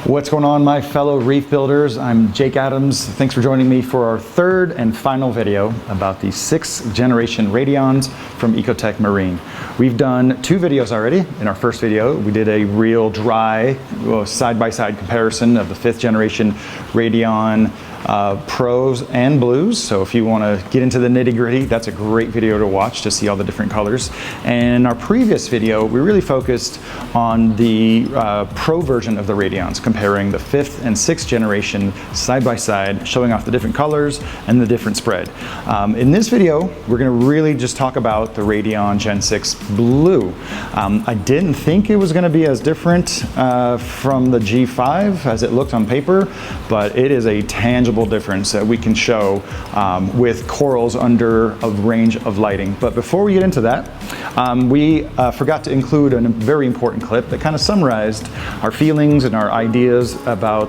What's going on, my fellow reef builders? I'm Jake Adams. Thanks for joining me for our third and final video about the 6th generation Radions from Ecotech Marine. We've done 2 videos already. In our first video, we did a real dry side-by-side comparison of the 5th generation Radion Pros and Blues. So if you want to get into the nitty-gritty, that's a great video to watch to see all the different colors. And in our previous video, we really focused on the Pro version of the Radions, comparing the 5th and 6th generation side by side, showing off the different colors and the different spread. In this video, we're going to really just talk about the Radion Gen 6 Blue. I didn't think it was going to be as different from the G5 as it looked on paper, but it is a tangible difference that we can show with corals under a range of lighting. But before we get into that, we forgot to include a very important clip that kind of summarized our feelings and our ideas about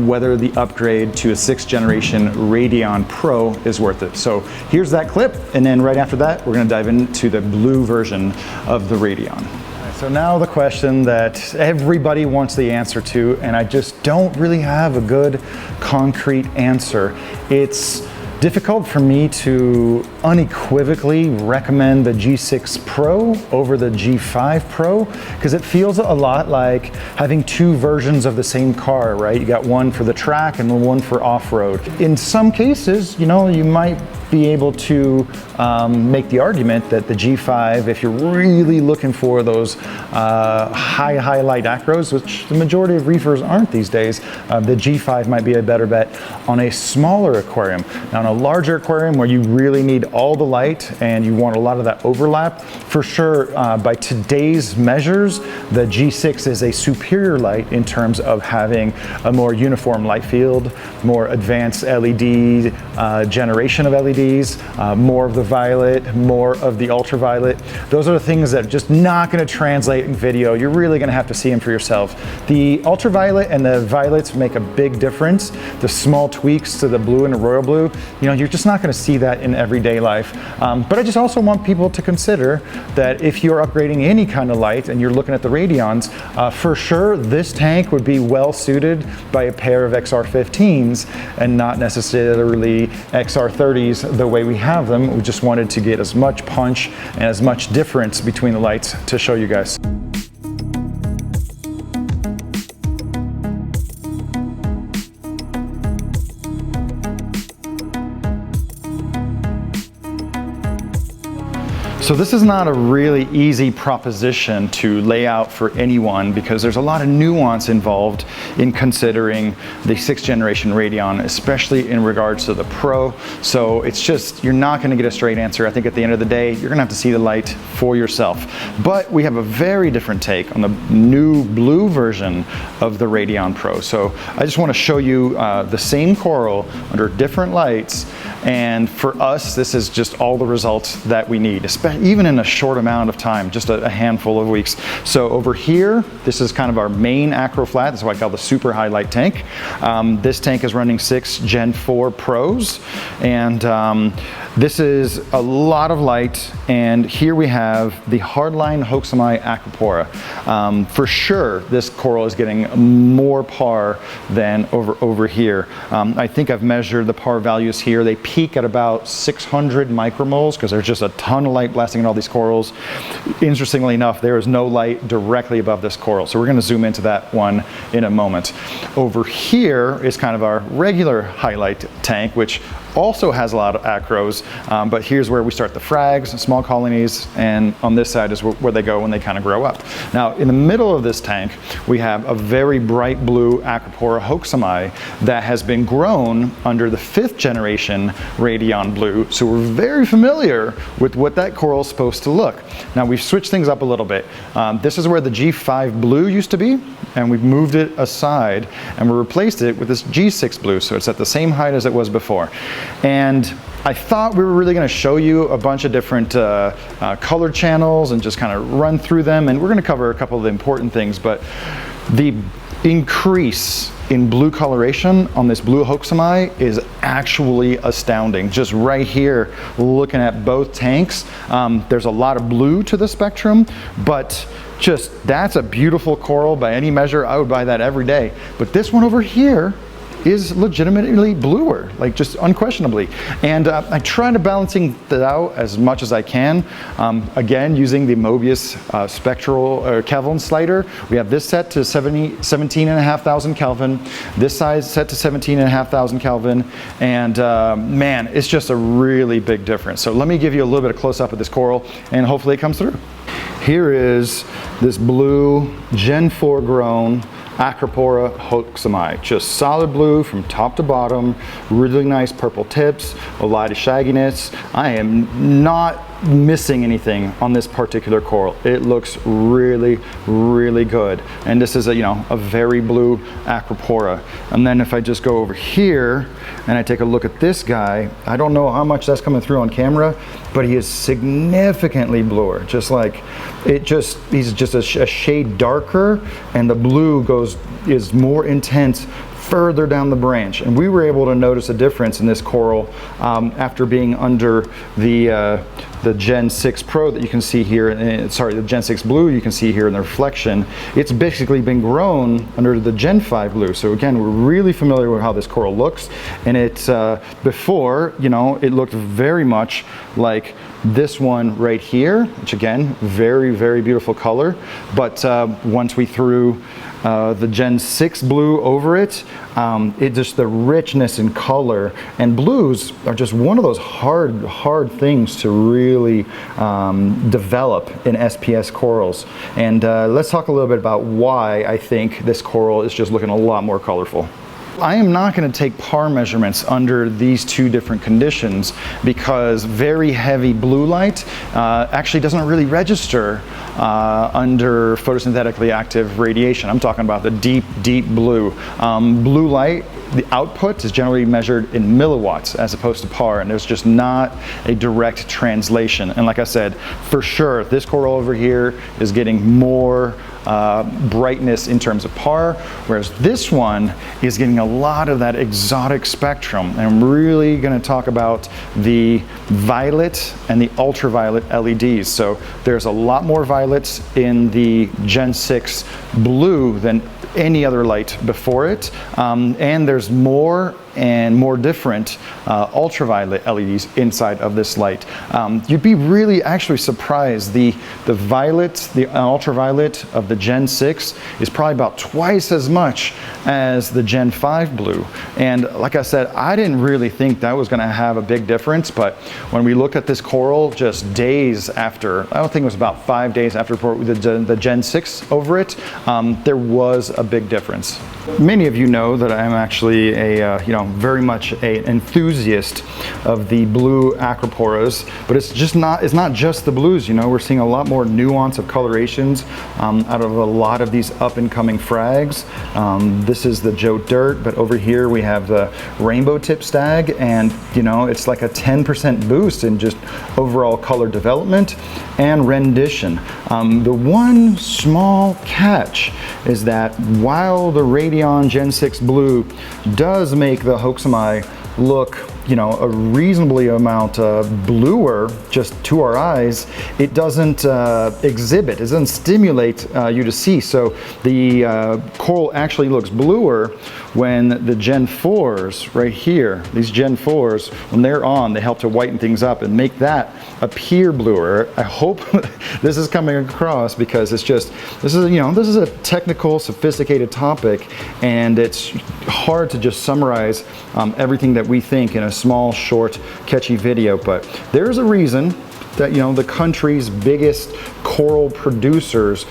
whether the upgrade to a 6th generation Radion Pro is worth it. So here's that clip, and then right after that we're going to dive into the blue version of the Radion. So now the question that everybody wants the answer to, and I just don't really have a good concrete answer. It's difficult for me to unequivocally recommend the G6 Pro over the G5 Pro, because it feels a lot like having 2 versions of the same car, right? You got one for the track and one for off-road. In some cases, you might be able to make the argument that the G5, if you're really looking for those high light acros, which the majority of reefers aren't these days, the G5 might be a better bet on a smaller aquarium. Now, in a larger aquarium where you really need all the light and you want a lot of that overlap, for sure, by today's measures, the G6 is a superior light in terms of having a more uniform light field, more advanced LED generation of LEDs, more of the violet, more of the ultraviolet. Those are the things that are just not going to translate in video. You're really going to have to see them for yourself. The ultraviolet and the violets make a big difference. The small tweaks to the blue and the royal blue, you're just not going to see that in everyday life. But I just also want people to consider that if you're upgrading any kind of light and you're looking at the Radions, for sure this tank would be well suited by a pair of XR15s and not necessarily XR30s the way we have them. We just wanted to get as much punch and as much difference between the lights to show you guys. So this is not a really easy proposition to lay out for anyone, because there's a lot of nuance involved in considering the 6th generation Radion, especially in regards to the Pro. So it's just, you're not going to get a straight answer. I think at the end of the day, you're going to have to see the light for yourself. But we have a very different take on the new blue version of the Radion Pro. So I just want to show you the same coral under different lights. And for us, this is just all the results that we need, especially even in a short amount of time, just a handful of weeks. So over here, this is kind of our main acro flat. That's what I call the super highlight tank. This tank is running 6 Gen 4 Pros, and this is a lot of light. And here we have the hardline Hoaxami Aquapora. For sure, this coral is getting more par than over here. I think I've measured the par values here. They peak at about 600 micromoles because there's just a ton of light blasting in all these corals. Interestingly enough, there is no light directly above this coral. So we're going to zoom into that one in a moment. Over here is kind of our regular highlight tank, which also has a lot of acros, but here's where we start the frags, small colonies, and on this side is where they go when they kind of grow up. Now, in the middle of this tank, we have a very bright blue Aquapora Hoaxami that has been grown under the 5th generation Radion Blue, so we're very familiar with what that coral is supposed to look. Now, we've switched things up a little bit. This is where the G5 Blue used to be, and we've moved it aside, and we replaced it with this G6 Blue, so it's at the same height as it was before. And I thought we were really going to show you a bunch of different color channels and just kind of run through them, and we're going to cover a couple of the important things, but the increase in blue coloration on this blue Hoaxami is actually astounding. Just right here, looking at both tanks, there's a lot of blue to the spectrum, but that's a beautiful coral by any measure. I would buy that every day. But this one over here is legitimately bluer, like just unquestionably. And I try to balancing that out as much as I can. Again, using the Mobius spectral Kelvin slider. We have this set to 17,500 Kelvin, this size set to 17,500 Kelvin, and man, it's just a really big difference. So let me give you a little bit of close up of this coral, and hopefully it comes through. Here is this blue Gen 4 grown Acropora hoaxami, just solid blue from top to bottom, really nice purple tips, a lot of shagginess. I am not missing anything on this particular coral. It looks really, really good. And this is a very blue Acropora. And then if I just go over here and I take a look at this guy, I don't know how much that's coming through on camera, but he is significantly bluer. He's just a shade darker, and the blue is more intense further down the branch. And we were able to notice a difference in this coral after being under the Gen 6 Pro that you can see here, the Gen 6 Blue you can see here in the reflection. It's basically been grown under the Gen 5 Blue. So again, we're really familiar with how this coral looks. And it's before, it looked very much like this one right here, which again, very, very beautiful color. But once we threw the Gen 6 Blue over it, just the richness in color, and blues are just one of those hard things to really develop in SPS corals. And let's talk a little bit about why I think this coral is just looking a lot more colorful. I am not going to take par measurements under these two different conditions because very heavy blue light actually doesn't really register under photosynthetically active radiation. I'm talking about the deep, deep blue. Blue light, the output is generally measured in milliwatts as opposed to par, and there's just not a direct translation. And like I said, for sure, this coral over here is getting more brightness in terms of par, whereas this one is getting a lot of that exotic spectrum. And I'm really going to talk about the violet and the ultraviolet LEDs. So there's a lot more violets in the Gen 6 Blue than any other light before it, and there's more and more different ultraviolet LEDs inside of this light. You'd be really actually surprised. The violet, the ultraviolet of the Gen 6 is probably about twice as much as the Gen 5 Blue. And like I said, I didn't really think that was going to have a big difference, but when we look at this coral just days after, I don't think it was about 5 days after the Gen 6 over it, there was a big difference. Many of you know that I'm actually very much an enthusiast of the blue Acroporas, but it's not just the blues. We're seeing a lot more nuance of colorations out of a lot of these up and coming frags. This is the Joe Dirt, but over here we have the rainbow tip stag, and it's like a 10% boost in just overall color development and rendition. The one small catch is that while the Radion Gen 6 Blue does make the hoaxami look a reasonably amount bluer just to our eyes, it doesn't exhibit, it doesn't stimulate you to see. So the coral actually looks bluer when the Gen 4s right here, these Gen 4s, when they're on, they help to whiten things up and make that appear bluer. I hope this is coming across, because this is a technical, sophisticated topic, and it's hard to just summarize everything that we think in a small, short, catchy video. But there's a reason that the country's biggest coral producers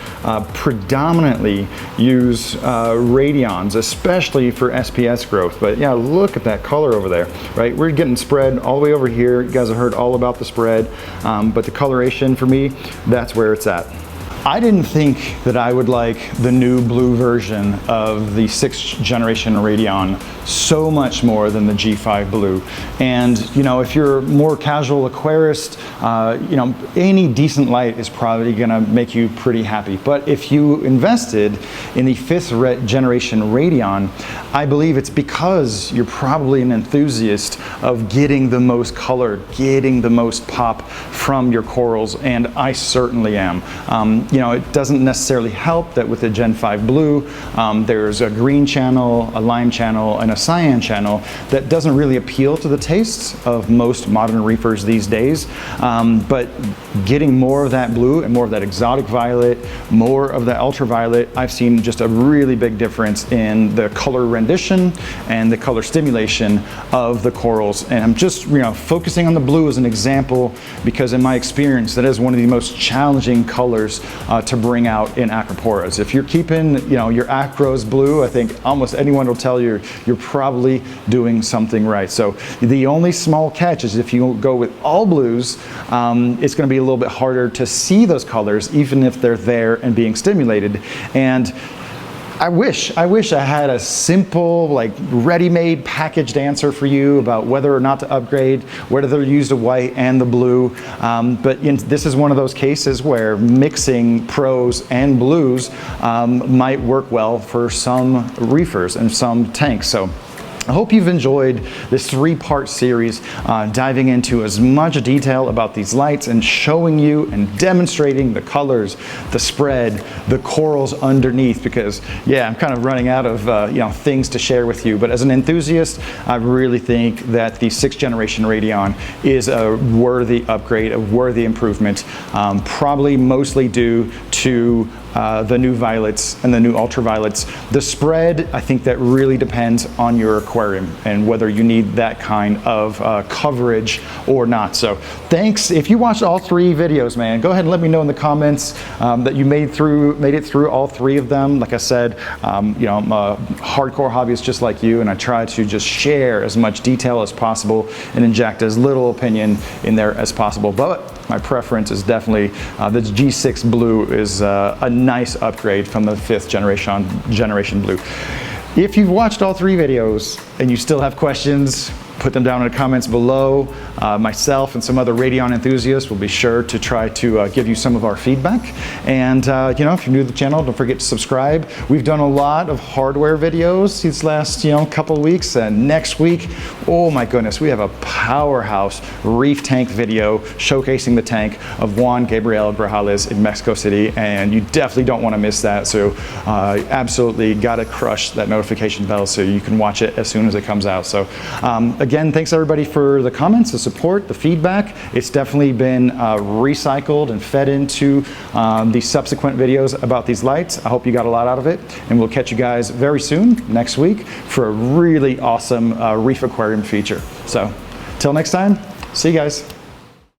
predominantly use radions, especially for SPS growth. But yeah, look at that color over there, right? We're getting spread all the way over here. You guys have heard all about the spread, but the coloration for me, that's where it's at. I didn't think that I would like the new blue version of the 6th generation Radion so much more than the G5 Blue. And if you're a more casual aquarist, any decent light is probably gonna make you pretty happy. But if you invested in the 5th generation Radion, I believe it's because you're probably an enthusiast of getting the most color, getting the most pop from your corals, and I certainly am. You know, it doesn't necessarily help that with the Gen 5 blue, there's a green channel, a lime channel, and a cyan channel that doesn't really appeal to the tastes of most modern reefers these days. But getting more of that blue and more of that exotic violet, more of the ultraviolet, I've seen just a really big difference in the color rendition and the color stimulation of the corals. And I'm just, you know, focusing on the blue as an example because in my experience, that is one of the most challenging colors to bring out in acroporas. If you're keeping, you know, your acros blue, I think almost anyone will tell you you're probably doing something right. So the only small catch is if you go with all blues, it's going to be a little bit harder to see those colors even if they're there and being stimulated. And I wish I had a simple, like, ready-made packaged answer for you about whether or not to upgrade, whether to use the white and the blue. But this is one of those cases where mixing pros and blues might work well for some reefers and some tanks. So I hope you've enjoyed this 3-part series diving into as much detail about these lights and showing you and demonstrating the colors, the spread, the corals underneath, because yeah, I'm kind of running out of you know, things to share with you. But as an enthusiast, I really think that the 6th generation Radion is a worthy upgrade, a worthy improvement, probably mostly due to the new violets and the new ultraviolets. The spread, I think that really depends on your aquarium and whether you need that kind of coverage or not. So thanks. If you watched all 3 videos, man, go ahead and let me know in the comments that you made it through all 3 of them. Like I said, you know, I'm a hardcore hobbyist just like you, and I try to just share as much detail as possible and inject as little opinion in there as possible. But my preference is definitely the G6 blue is a nice upgrade from the 5th generation blue. If you've watched all 3 videos and you still have questions, put them down in the comments below. Myself and some other Radion enthusiasts will be sure to try to give you some of our feedback. And you know, if you're new to the channel, don't forget to subscribe. We've done a lot of hardware videos these last, you know, couple of weeks, and next week, oh my goodness, we have a powerhouse reef tank video showcasing the tank of Juan Gabriel Grajales in Mexico City, and you definitely don't want to miss that. So absolutely got to crush that notification bell so you can watch it as soon as it comes out. So again, thanks everybody for the comments, the support, the feedback. It's definitely been recycled and fed into the subsequent videos about these lights. I hope you got a lot out of it, and we'll catch you guys very soon next week for a really awesome reef aquarium feature. So till next time, see you guys.